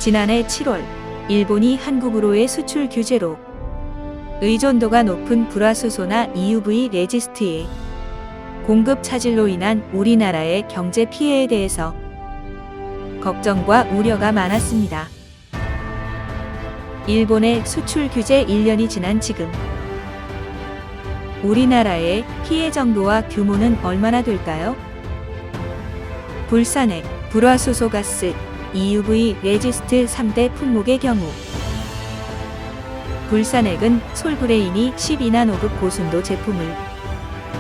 지난해 7월, 일본이 한국으로의 수출 규제로 의존도가 높은 불화수소나 EUV 레지스트의 공급 차질로 인한 우리나라의 경제 피해에 대해서 걱정과 우려가 많았습니다. 일본의 수출 규제 1년이 지난 지금 우리나라의 피해 정도와 규모는 얼마나 될까요? 불산액, 불화수소 가스, EUV 레지스트 3대 품목의 경우 불산액은 솔브레인이 12나노급 고순도 제품을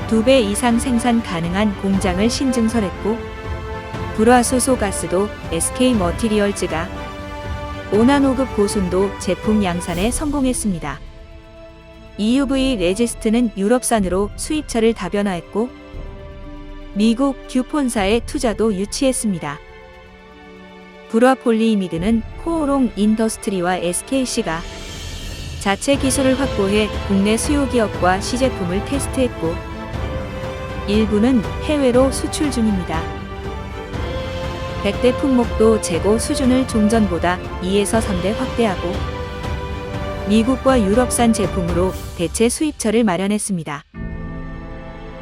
2배 이상 생산 가능한 공장을 신증설했고, 불화수소 가스도 SK머티리얼즈가 5나노급 고순도 제품 양산에 성공했습니다. EUV 레지스트는 유럽산으로 수입처를 다변화했고, 미국 듀폰사의 투자도 유치했습니다. 불화폴리이미드는 코오롱 인더스트리와 SKC가 자체 기술을 확보해 국내 수요 기업과 시제품을 테스트했고, 일부는 해외로 수출 중입니다. 100대 품목도 재고 수준을 종전보다 2에서 3대 확대하고, 미국과 유럽산 제품으로 대체 수입처를 마련했습니다.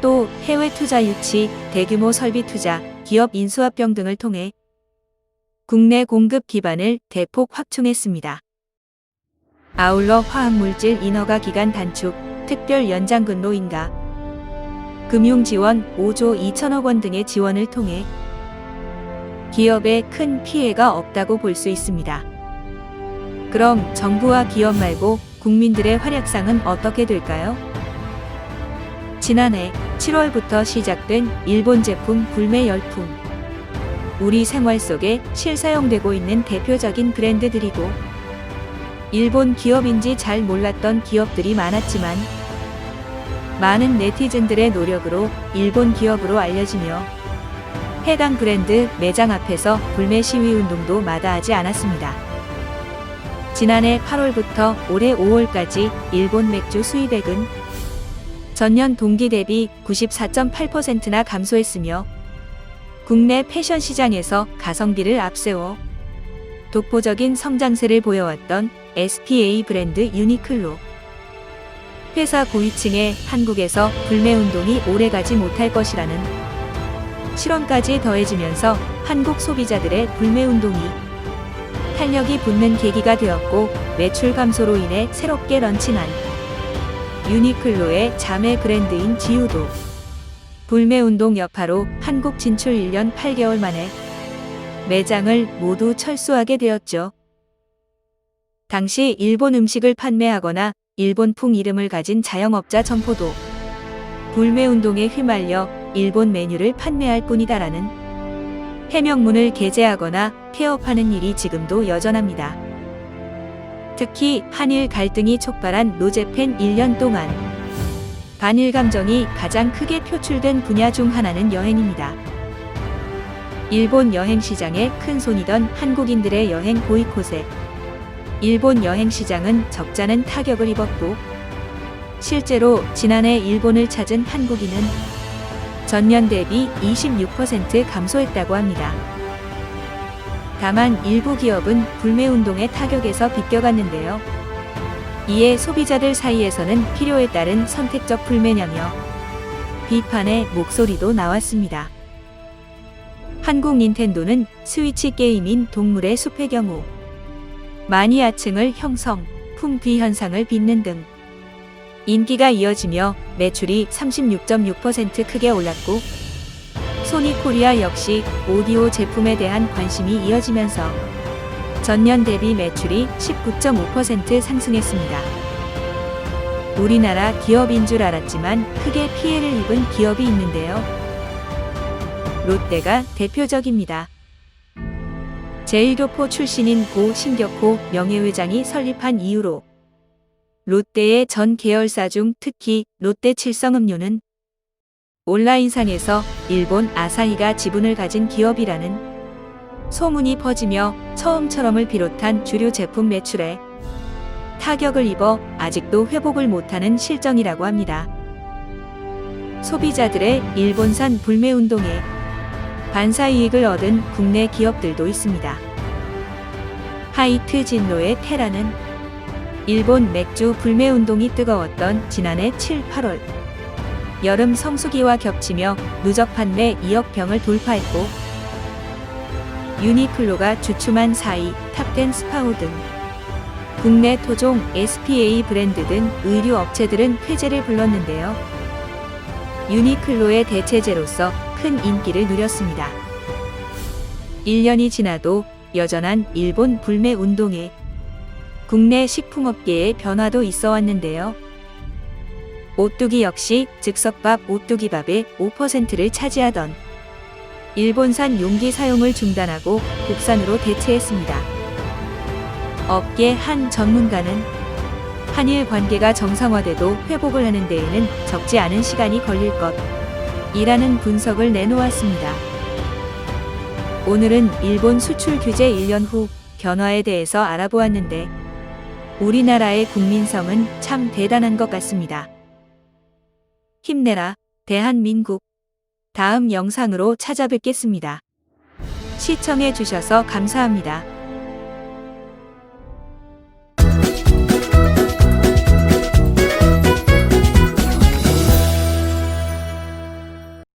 또 해외 투자 유치, 대규모 설비 투자, 기업 인수합병 등을 통해 국내 공급 기반을 대폭 확충했습니다. 아울러 화학물질 인허가 기간 단축, 특별 연장 근로 인가, 금융 지원 5조 2천억 원 등의 지원을 통해 기업에 큰 피해가 없다고 볼 수 있습니다. 그럼 정부와 기업 말고 국민들의 활약상은 어떻게 될까요? 지난해 7월부터 시작된 일본 제품 불매 열풍. 우리 생활 속에 실사용되고 있는 대표적인 브랜드들이고, 일본 기업인지 잘 몰랐던 기업들이 많았지만, 많은 네티즌들의 노력으로 일본 기업으로 알려지며, 해당 브랜드 매장 앞에서 불매 시위 운동도 마다하지 않았습니다. 지난해 8월부터 올해 5월까지 일본 맥주 수입액은 전년 동기 대비 94.8%나 감소했으며, 국내 패션 시장에서 가성비를 앞세워 독보적인 성장세를 보여왔던 SPA 브랜드 유니클로. 회사 고위층에 한국에서 불매 운동이 오래가지 못할 것이라는 실언까지 더해지면서 한국 소비자들의 불매 운동이 탄력이 붙는 계기가 되었고, 매출 감소로 인해 새롭게 런칭한 유니클로의 자매 브랜드인 지우도 불매 운동 여파로 한국 진출 1년 8개월 만에 매장을 모두 철수하게 되었죠. 당시 일본 음식을 판매하거나 일본풍 이름을 가진 자영업자 점포도 불매 운동에 휘말려 일본 메뉴를 판매할 뿐이다라는 해명문을 게재하거나 폐업하는 일이 지금도 여전합니다. 특히 한일 갈등이 촉발한 노제팬 1년 동안 반일 감정이 가장 크게 표출된 분야 중 하나는 여행입니다. 일본 여행 시장에 큰 손이던 한국인들의 여행 보이콧에 일본 여행 시장은 적잖은 타격을 입었고, 실제로 지난해 일본을 찾은 한국인은 전년 대비 26% 감소했다고 합니다. 다만 일부 기업은 불매 운동의 타격에서 비껴갔는데요. 이에 소비자들 사이에서는 필요에 따른 선택적 불매냐며 비판의 목소리도 나왔습니다. 한국 닌텐도는 스위치 게임인 동물의 숲의 경우 마니아층을 형성, 품귀 현상을 빚는 등 인기가 이어지며 매출이 36.6% 크게 올랐고, 소니 코리아 역시 오디오 제품에 대한 관심이 이어지면서 전년 대비 매출이 19.5% 상승했습니다. 우리나라 기업인 줄 알았지만 크게 피해를 입은 기업이 있는데요. 롯데가 대표적입니다. 제1교포 출신인 고 신격호 명예회장이 설립한 이후로 롯데의 전 계열사 중 특히 롯데 칠성음료는 온라인상에서 일본 아사히가 지분을 가진 기업이라는 소문이 퍼지며 처음처럼을 비롯한 주류 제품 매출에 타격을 입어 아직도 회복을 못하는 실정이라고 합니다. 소비자들의 일본산 불매 운동에 반사이익을 얻은 국내 기업들도 있습니다. 하이트 진로의 테라는 일본 맥주 불매 운동이 뜨거웠던 지난해 7, 8월 여름 성수기와 겹치며 누적 판매 2억 병을 돌파했고 유니클로가 주춤한 사이 탑10 스파오 등 국내 토종 SPA 브랜드 등 의류 업체들은 쾌재를 불렀는데요. 유니클로의 대체제로서 큰 인기를 누렸습니다. 1년이 지나도 여전한 일본 불매 운동에 국내 식품업계의 변화도 있어 왔는데요. 오뚜기 역시 즉석밥 오뚜기밥의 5%를 차지하던 일본산 용기 사용을 중단하고 국산으로 대체했습니다. 업계 한 전문가는 한일 관계가 정상화돼도 회복을 하는 데에는 적지 않은 시간이 걸릴 것이라는 분석을 내놓았습니다. 오늘은 일본 수출 규제 1년 후 변화에 대해서 알아보았는데 우리나라의 국민성은 참 대단한 것 같습니다. 힘내라, 대한민국. 다음 영상으로 찾아뵙겠습니다. 시청해 주셔서 감사합니다.